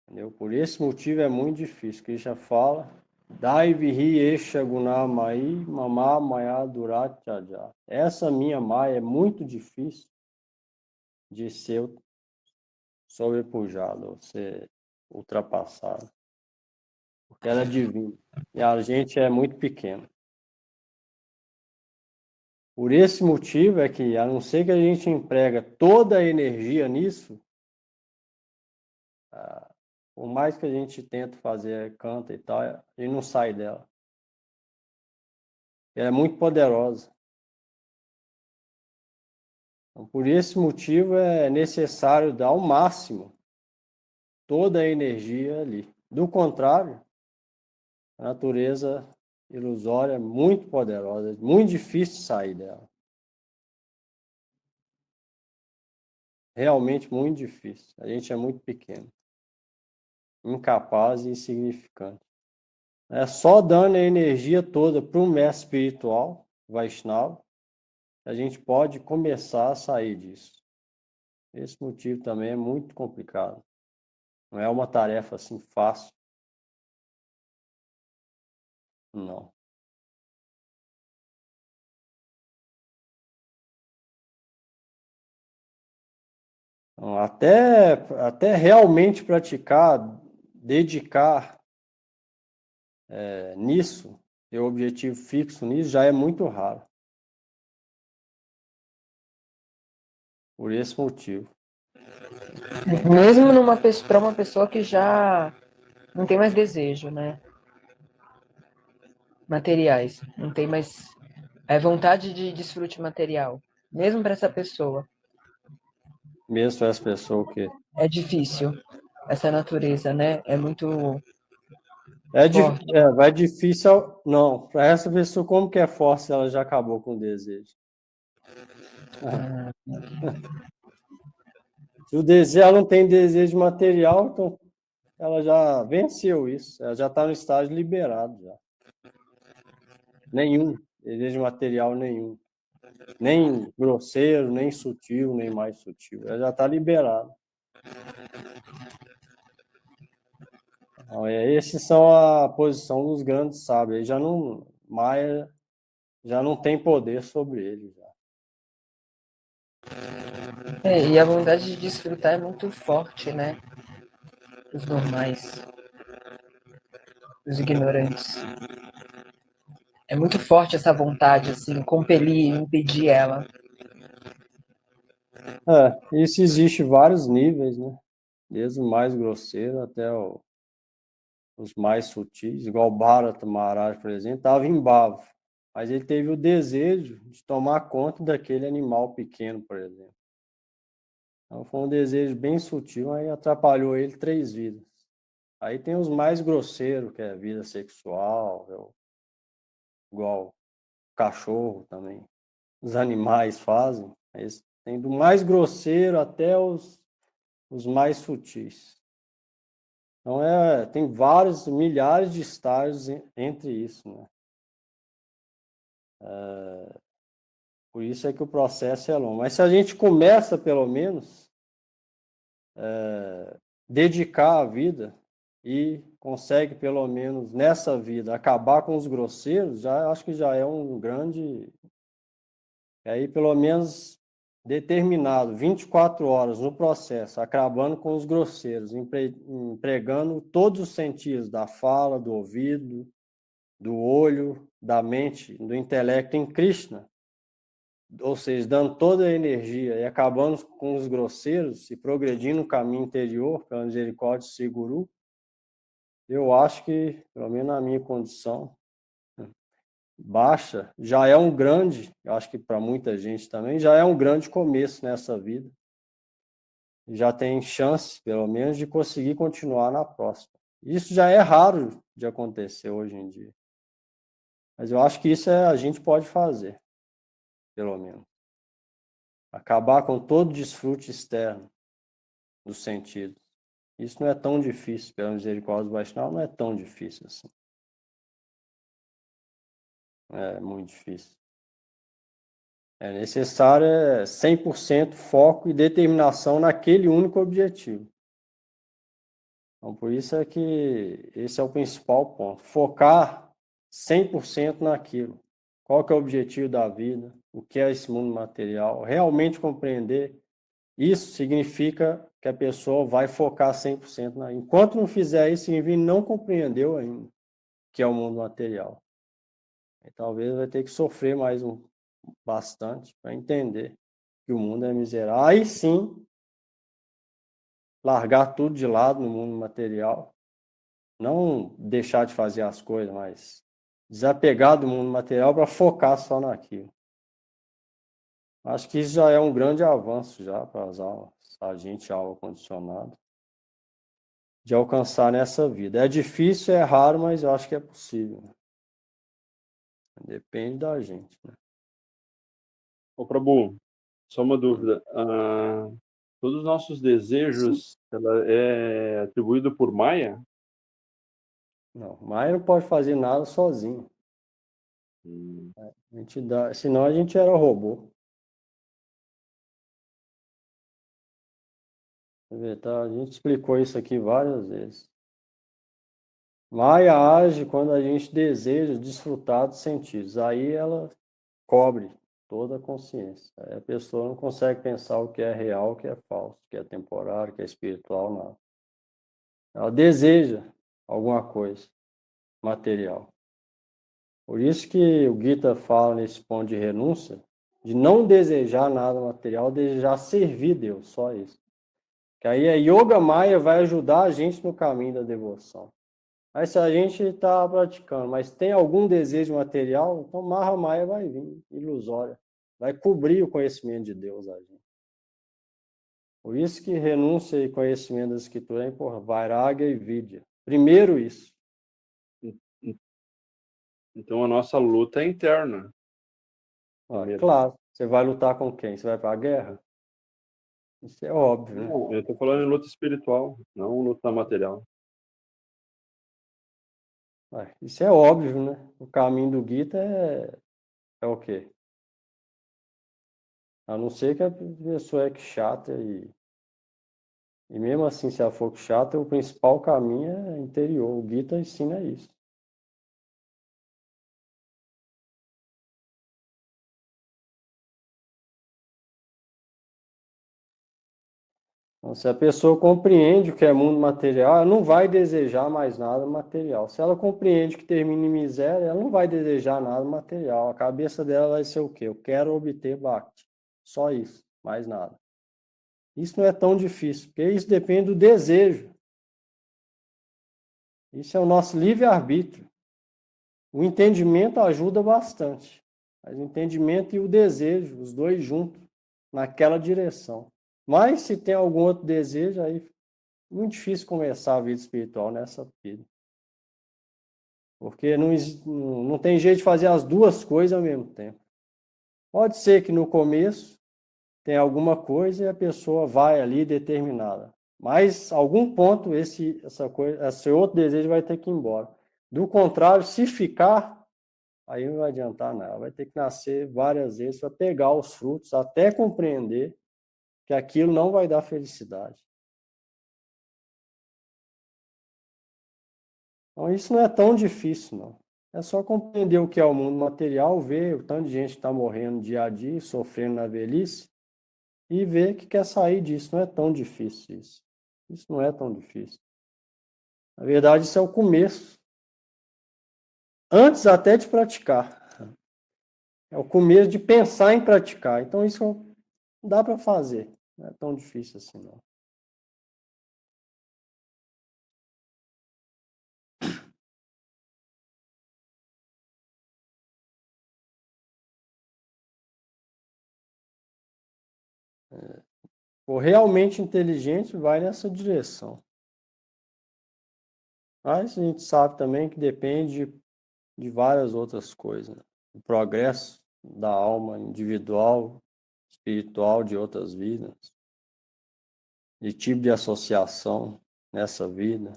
Entendeu? Por esse motivo é muito difícil. Krishna fala, Daivihi Esha Gunamai Mama Maya Durachaja. Essa minha Maya é muito difícil de ser sobrepujada, ou ser ultrapassada. Porque ela é divina. E a gente é muito pequeno. Por esse motivo é que, a não ser que a gente emprega toda a energia nisso, por mais que a gente tente fazer, canta e tal, a gente não sai dela. Ela é muito poderosa. Então, por esse motivo é necessário dar o máximo toda a energia ali. Do contrário, a natureza ilusória é muito poderosa, é muito difícil sair dela. Realmente muito difícil. A gente é muito pequeno, incapaz e insignificante. É só dando a energia toda para o mestre espiritual, Vaishnava, que a gente pode começar a sair disso. Esse motivo também é muito complicado. Não é uma tarefa assim fácil. Não. Então, até realmente praticar, dedicar nisso, ter o objetivo fixo nisso, já é muito raro. Por esse motivo. Mesmo para uma pessoa que já não tem mais desejo, né? Materiais, não tem mais vontade de desfrute material. Mesmo para essa pessoa. Mesmo para essa pessoa que É difícil essa natureza, né? É muito forte. vai difícil. Não, para essa pessoa, como que é forte se ela já acabou com o desejo? Se o desejo, ela não tem desejo material, então ela já venceu isso. Ela já está no estágio liberado já. Nenhum desejo material nenhum. Nem grosseiro, nem sutil, nem mais sutil. Ela já está liberada. Então, esses são a posição dos grandes sábios. Ele já não, Maia já não tem poder sobre ele. Já. E a vontade de desfrutar é muito forte, né? Os normais, os ignorantes. É muito forte essa vontade, assim, compelir, impedir ela. Isso existe vários níveis, né? Desde o mais grosseiro até os mais sutis, igual Bharata Maharaj, por exemplo, estava em bavo, mas ele teve o desejo de tomar conta daquele animal pequeno, por exemplo. Então foi um desejo bem sutil, aí atrapalhou ele 3 vidas. Aí tem os mais grosseiros, que é a vida sexual, igual cachorro também. Os animais fazem. Tem do mais grosseiro até os mais sutis. Então, tem vários, milhares de estágios entre isso, né? Por isso é que o processo é longo. Mas se a gente começa, pelo menos, dedicar a vida e consegue, pelo menos nessa vida, acabar com os grosseiros, já acho que já é um grande... Aí, pelo menos, determinado 24 horas no processo, acabando com os grosseiros, empregando todos os sentidos da fala, do ouvido, do olho, da mente, do intelecto em Krishna, ou seja, dando toda a energia e acabando com os grosseiros e progredindo no caminho interior, pela misericórdia de Guru, eu acho que, pelo menos na minha condição baixa, já é um grande, eu acho que para muita gente também, já é um grande começo nessa vida. Já tem chance, pelo menos, de conseguir continuar na próxima. Isso já é raro de acontecer hoje em dia. Mas eu acho que isso a gente pode fazer, pelo menos. Acabar com todo desfrute externo dos sentidos. Isso não é tão difícil, pela misericórdia do Vaishnava, não é tão difícil assim. É muito difícil. É necessário 100% foco e determinação naquele único objetivo. Então, por isso é que esse é o principal ponto. Focar 100% naquilo. Qual que é o objetivo da vida? O que é esse mundo material? Realmente compreender. Isso significa que a pessoa vai focar 100% na. Enquanto não fizer isso, significa que não compreendeu ainda o que é o mundo material. E talvez vai ter que sofrer mais bastante para entender que o mundo é miserável. Aí sim, largar tudo de lado no mundo material. Não deixar de fazer as coisas, mas desapegar do mundo material para focar só naquilo. Acho que isso já é um grande avanço já para as almas, a gente, alma condicionada, de alcançar nessa vida. É difícil, é raro, mas eu acho que é possível. Depende da gente, né? Ô, Prabhu, só uma dúvida. Todos os nossos desejos, ela é atribuído por Maya? Não, Maia não pode fazer nada sozinho. A gente senão a gente era robô. A gente explicou isso aqui várias vezes. Maia age quando a gente deseja desfrutar dos sentidos. Aí ela cobre toda a consciência. Aí a pessoa não consegue pensar o que é real, o que é falso, o que é temporário, o que é espiritual, nada. Ela deseja alguma coisa material. Por isso que o Gita fala nesse ponto de renúncia, de não desejar nada material, desejar servir Deus, só isso. Que aí a Yoga Maya vai ajudar a gente no caminho da devoção. Aí se a gente está praticando, mas tem algum desejo material, então Maha Maya vai vir, ilusória. Vai cobrir o conhecimento de Deus a gente. Por isso que renúncia e conhecimento da Escritura é importante. Vairagya e Vidya. Primeiro isso. Então a nossa luta é interna. Claro, você vai lutar com quem? Você vai para a guerra? Isso é óbvio, né? Não, eu estou falando em luta espiritual, não luta material. Isso é óbvio, né? O caminho do Gita é o quê? A não ser que a pessoa é chata e mesmo assim, se ela for chata, o principal caminho é interior. O Gita ensina isso. Então, se a pessoa compreende o que é mundo material, ela não vai desejar mais nada material. Se ela compreende que termina em miséria, ela não vai desejar nada material. A cabeça dela vai ser o quê? Eu quero obter Bhakti. Só isso, mais nada. Isso não é tão difícil, porque isso depende do desejo. Isso é o nosso livre-arbítrio. O entendimento ajuda bastante. Mas o entendimento e o desejo, os dois juntos, naquela direção. Mas se tem algum outro desejo, aí é muito difícil começar a vida espiritual nessa vida. Porque não tem jeito de fazer as duas coisas ao mesmo tempo. Pode ser que no começo tem alguma coisa e a pessoa vai ali determinada. Mas algum ponto esse outro desejo vai ter que ir embora. Do contrário, se ficar, aí não vai adiantar nada. Vai ter que nascer várias vezes para pegar os frutos, até compreender que aquilo não vai dar felicidade. Então, isso não é tão difícil, não. É só compreender o que é o mundo material, ver o tanto de gente que está morrendo dia a dia, sofrendo na velhice, e ver que quer sair disso. Não é tão difícil isso. Isso não é tão difícil. Na verdade, isso é o começo. Antes até de praticar. É o começo de pensar em praticar. Então, isso dá para fazer. Não é tão difícil assim, não. O realmente inteligente vai nessa direção. Mas a gente sabe também que depende de várias outras coisas. O progresso da alma individual, espiritual de outras vidas, de tipo de associação nessa vida,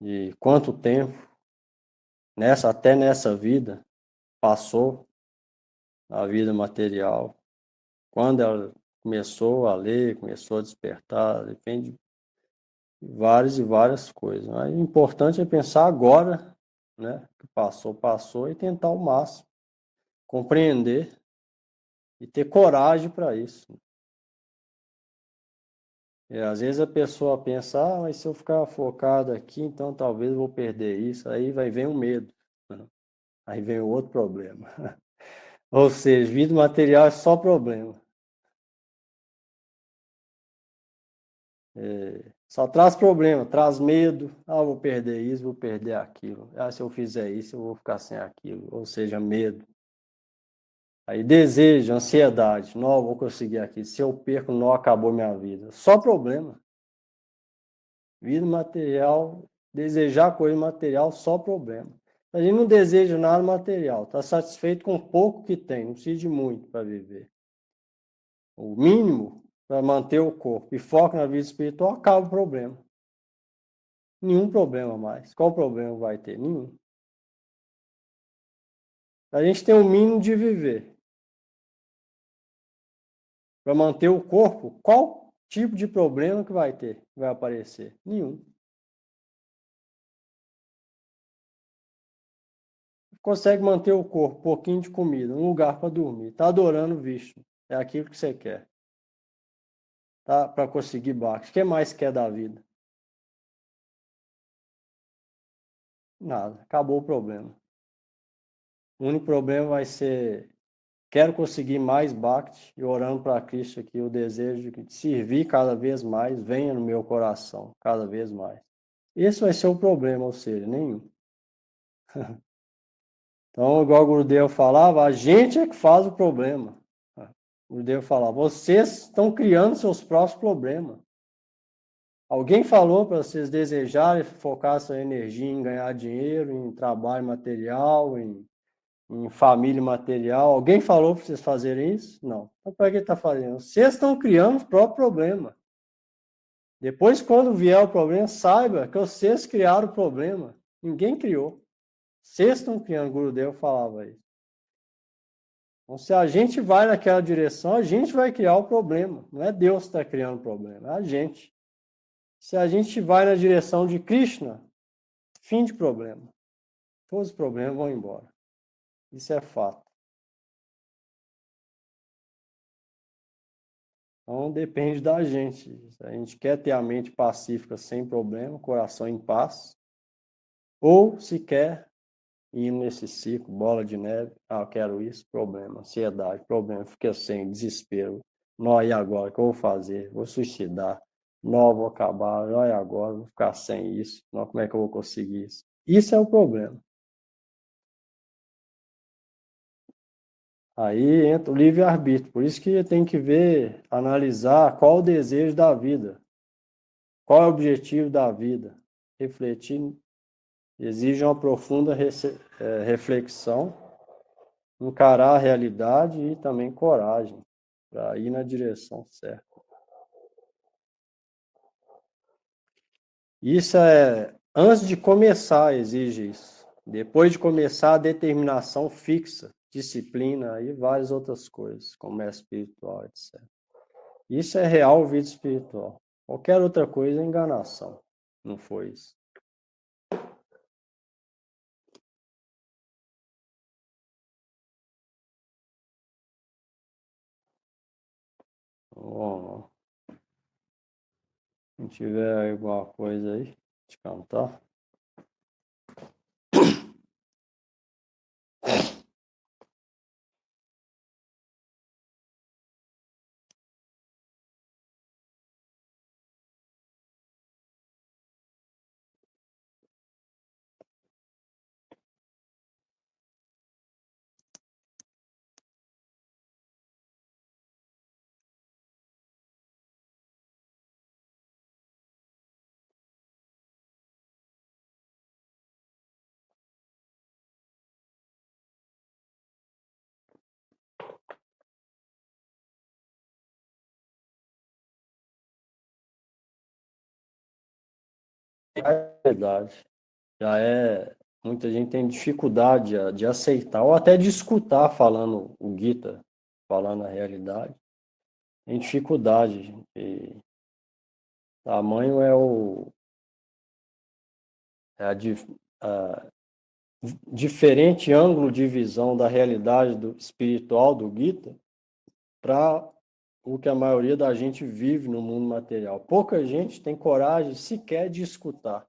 de quanto tempo até nessa vida passou a vida material, quando ela começou a ler, começou a despertar, depende de várias e várias coisas. Mas o importante é pensar agora, né? Que passou, passou, e tentar ao máximo compreender e ter coragem para isso. Às vezes a pessoa pensa, mas se eu ficar focado aqui, então talvez eu vou perder isso. Aí vai vir o medo, né? Aí vem o outro problema. Ou seja, vida material é só problema. Só traz problema, traz medo. Vou perder isso, vou perder aquilo. Se eu fizer isso, eu vou ficar sem aquilo. Ou seja, medo. Aí desejo, ansiedade. Não, vou conseguir aqui. Se eu perco, não, acabou minha vida. Só problema. Vida material, desejar coisa material, só problema. A gente não deseja nada material, está satisfeito com o pouco que tem, não precisa de muito para viver. O mínimo para manter o corpo e foco na vida espiritual, acaba o problema. Nenhum problema mais. Qual problema vai ter? Nenhum. A gente tem o mínimo de viver. Para manter o corpo, qual tipo de problema que vai ter? Vai aparecer? Nenhum. Consegue manter o corpo, um pouquinho de comida, um lugar para dormir, está adorando o Vishnu. É aquilo que você quer. Tá? Para conseguir Bhakti. O que mais quer da vida? Nada. Acabou o problema. O único problema vai ser: quero conseguir mais Bhakti, e orando para Krishna que o desejo de servir cada vez mais venha no meu coração, cada vez mais. Esse vai ser o problema, ou seja, nenhum. Então, igual o Gurudev falava, a gente é que faz o problema. O Gurudev falava, vocês estão criando seus próprios problemas. Alguém falou para vocês desejarem focar sua energia em ganhar dinheiro, em trabalho material, em família material? Alguém falou para vocês fazerem isso? Não. Então, para que está fazendo? Vocês estão criando o próprio problema. Depois, quando vier o problema, saiba que vocês criaram o problema. Ninguém criou. Vocês estão criando. O Gurudev falava isso. Então, se a gente vai naquela direção, a gente vai criar o problema. Não é Deus que está criando o problema, é a gente. Se a gente vai na direção de Krishna, fim de problema. Todos os problemas vão embora. Isso é fato. Então depende da gente. Se a gente quer ter a mente pacífica sem problema, coração em paz, ou se quer ir nesse ciclo, bola de neve, eu quero isso, problema, ansiedade, problema, fica sem, desespero. Não, e agora? O que eu vou fazer? Vou suicidar. Não, vou acabar. Não, e agora? Vou ficar sem isso. Não, como é que eu vou conseguir isso? Isso é o problema. Aí entra o livre-arbítrio. Por isso que tem que ver, analisar qual o desejo da vida, qual é o objetivo da vida. Refletir exige uma profunda reflexão, encarar a realidade e também coragem para ir na direção certa. Isso antes de começar, exige isso. Depois de começar, a determinação fixa, disciplina e várias outras coisas, como é espiritual, etc. Isso é real vida espiritual. Qualquer outra coisa é enganação. Não foi isso. Bom, se tiver alguma coisa aí, de cantar. É verdade. Já é. Muita gente tem dificuldade de aceitar, ou até de escutar falando o Gita, falando a realidade. Tem dificuldade. E tamanho é a diferente ângulo de visão da realidade espiritual do Gita para o que a maioria da gente vive no mundo material. Pouca gente tem coragem sequer de escutar,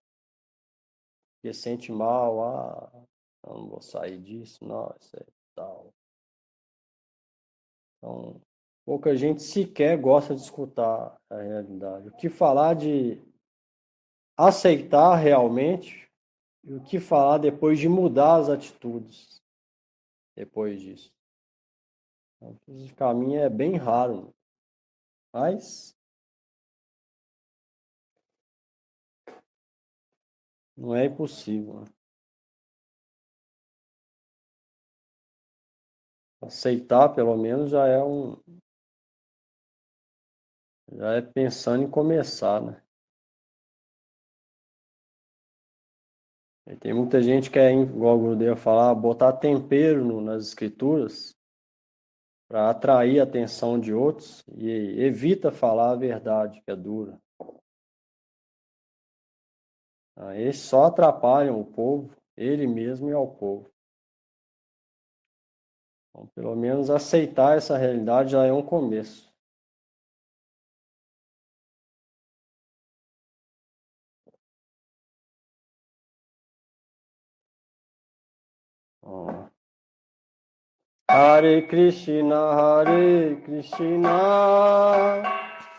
porque sente mal, eu não vou sair disso, não, isso é tal. Então, pouca gente sequer gosta de escutar a realidade. O que falar de aceitar realmente e o que falar depois de mudar as atitudes depois disso. Então, esse caminho é bem raro, mas não é impossível, né? Aceitar, pelo menos, já é pensando em começar, né? E tem muita gente que é, igual o Gurudev falar, botar tempero nas escrituras para atrair a atenção de outros e evita falar a verdade, que é dura. Aí só atrapalham o povo, ele mesmo e ao povo. Então, pelo menos aceitar essa realidade já é um começo. Ó. Hare Krishna,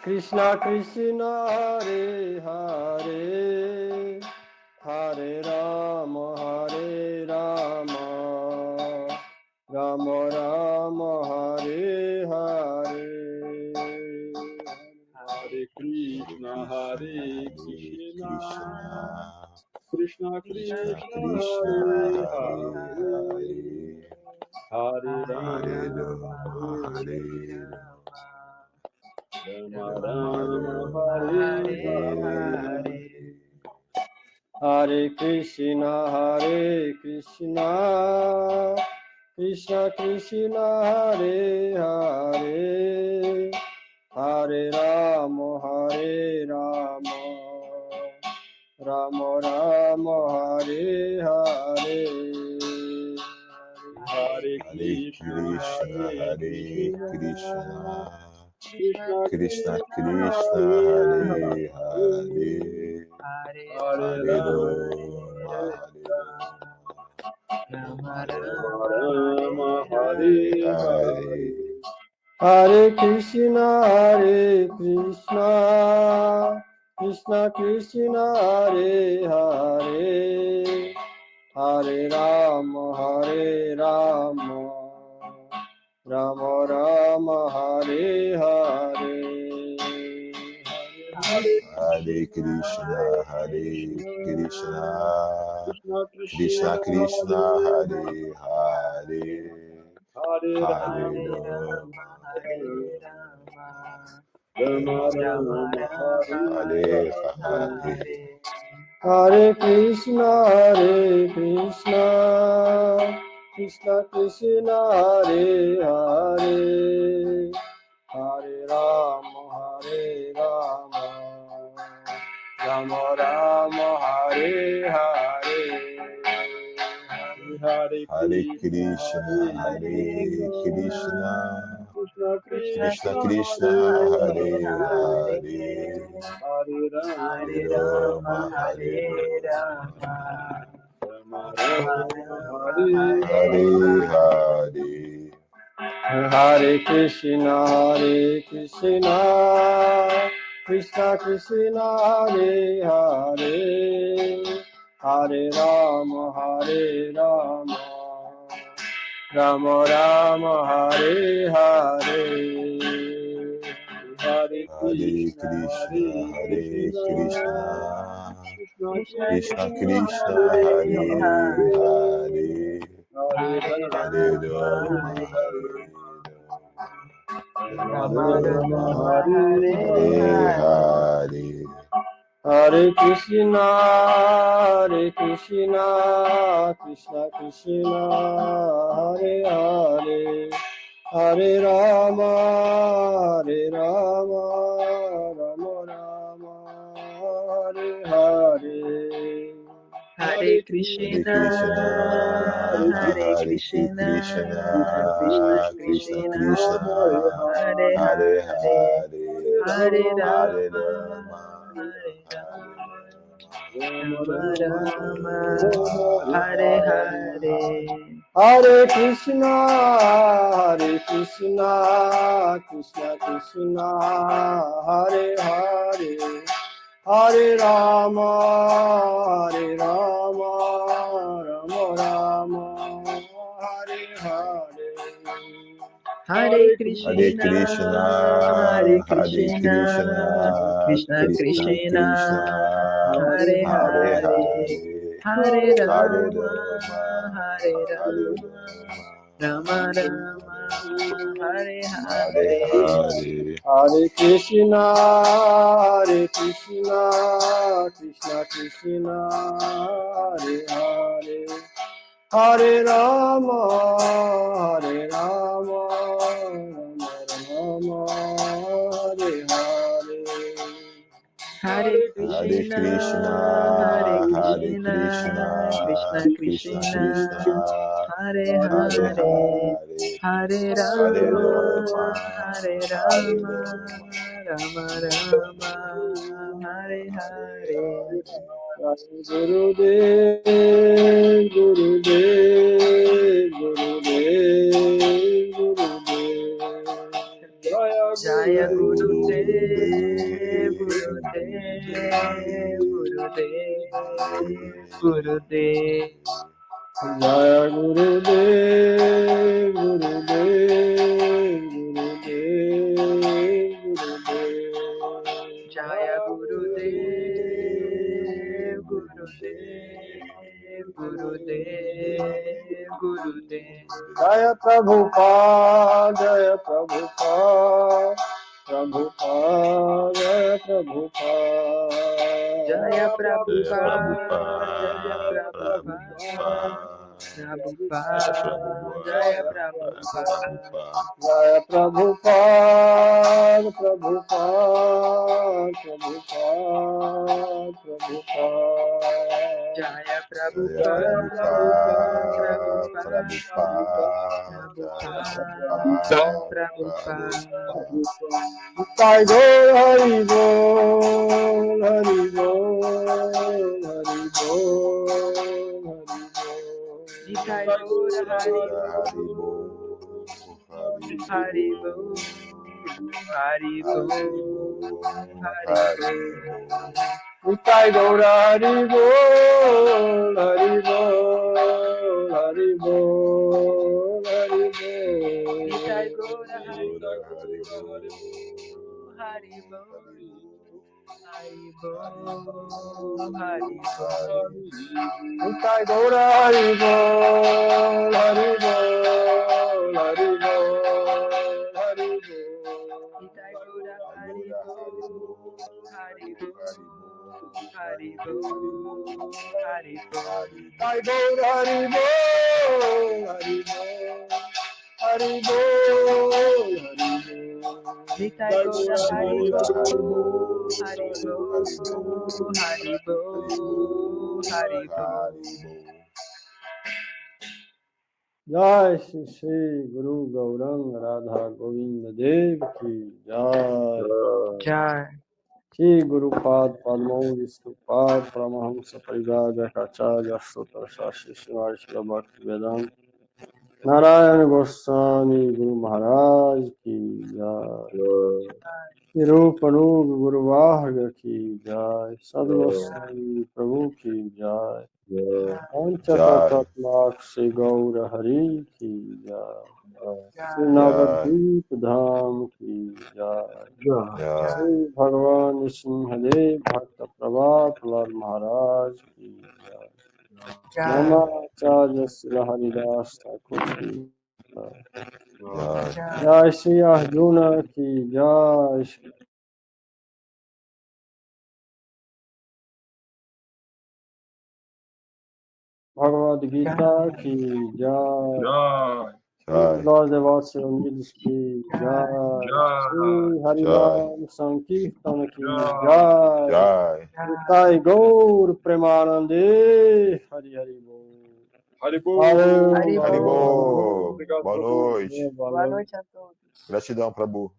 Krishna Krishna, Hare Hare, Hare Rama, Rama Rama, Hare Hare. Hare Krishna, Hare Krishna, Krishna Krishna Krishna, Krishna, Hare Hare Hare, Hare, Hare Hare Rama, Rama, Hare Hare Rama, Rama, Rama, Rama, Hare Hare Hare. Hare Krishna, Krishna Krishna, Hare Hare, Hare Rama, Rama Rama, Hare Hare. Hare Hare Krishna, Krishna, Hare Hare Krishna, Krishna, Krishna Krishna Krishna, Krishna, Hare Hare Hare, Hare, Hare Hare Rama, Rama, Hare Hare Rama, Rama Rama, Rama, Rama, Hare Hare Hare. Hare. Hare Krishna, Krishna Krishna, Hare Hare, Hare Rama, Rama Rama, Hare Hare. Hare Hare Krishna, Hare Krishna, Krishna Krishna, Hare Hare, Hare Rama, Hare Rama, Rama, Rama, Hare Hare Hare. Hare. Hare Krishna, Krishna Krishna, Hare Hare, Hare Rama, Rama Rama, Hare Hare. Hare Hare Krishna, Krishna, Hare Hare Krishna, Krishna, Krishna Krishna Krishna, Krishna, Hare Hare Hare, Hare, Hare Hare Rama, Rama, Hare Rama, Rama Rama, Hare Hare Hare. Hare. Hare Krishna, Krishna Krishna, Hare Hare, Hare Rama, Rama Rama, Hare Hare. Hare Hare Krishna, Krishna, Hare Hare Krishna, Krishna, Krishna Krishna Krishna, Krishna, Hare Hare Hare, Hare, Hare Hare Rama, Rama, Hare Hare Rama, Rama, Hare Rama, Rama, Hare Hare Hare. Hare. Hare Krishna, Krishna Krishna, Hare Hare, Hare Rama, Rama Rama, Hare Hare. Hare Krishna, Hare Krishna, Krishna Krishna, Hare Hare, Hare Rama, Hare Rama, Rama Rama, Hare Hare. Hare Krishna, Krishna Krishna, Hare Hare, Hare Rama, Rama Rama, Hare Hare. Hare Krishna, Hare Krishna, Krishna Krishna, Hare Hare, Hare Rama, Hare Rama, Rama Rama, Hare Hare. Hare Krishna, Krishna Krishna, Hare Hare, Hare Rama, Rama Rama, Hare Hare. Hare Krishna, Hare Krishna, Krishna Krishna, Hare Hare, Hare Rama, Hare Rama, Rama Rama, Hare Hare. Gurudev, Gurudev, Gurudev, Gurudev. Jaya Gurudev, Gurudev, Gurudev, Gurudev. Jaya Gurudev, Gurudev, Gurudev, Gurudev. Jaya Gurudev, Gurudev, Gurudev, Gurudev. Jaya Prabhupada, Jaya Prabhupada, Prabhupada, Jaya Prabhupada. Jaya Prabhupada, Jaya Prabhupada, Prabhupada, Jaya Prabhupada. Jaya Prabhupada, Prabhupada, Prabhupada, Prabhupada. Jaya Prabhupada, Prabhupada, Prabhupada, Prabhupada. Jai Gaur Hari Bol, Hari Bol, Hari Bol, Hari Bol. Nitai Gaura Hari Bol, Hari Bol, Hari Bol, Hari Bol. Nitai Gaur Hari Bol, Hari Bol, Hari Bol, Hari Bol. Nitai Gaura Hari Bol, Hari Bol, Hari Bol, Hari Bol. Nitai Gaur Hari Bol, Hari Bol, Hari Bol, Hari Bol. Nitai Gaura Hari Bol, Hari Bol, Hari Bol, Hari Bol. Nitai Gaur Hari Bol, Hari Bol, Hari Bol, Hari Bol. Nitai Gaura Hari Bol, Hari Bol, Hari Bol, Hari Bol. Jai Shri Shri Guru Gaurang Radha Govinda Dev Ki Jai. Jai. Shri Guru Pad Padmo Vistupad Paramahamsa Parivada Kacharya Sutra Shastri Srimad Bhakti Vedanta Narayana Goswami Guru Maharaj Ki Jai. Nirupa Guru Varga Ki Jai. Sadhu Goswami Prabhu Ki Jai. Panchatatatmak Shri Gaura Hari Ki Jai. Shri Navadvip Dham Ki Jai. Shri Bhagavan Nrsimhadev Bhakta Prabhat Lal Maharaj Ki Jai. Namacharya Sri Haridas Thakur Ki Jai. Jai Shri Arjuna Ki Jai. Bhagavad Gita ki jai. Jai. Jai. Nós devotos reunidos que jai. Shri Harinam Sankirtana ki jai. Jai. Nitai Gaur Premanande. Hari Hari Bol. Haribol. Valeu, Haribol. Haribol. Obrigado, Boa Prabhu. noite. Boa Boa noite a todos. Gratidão, Prabhu.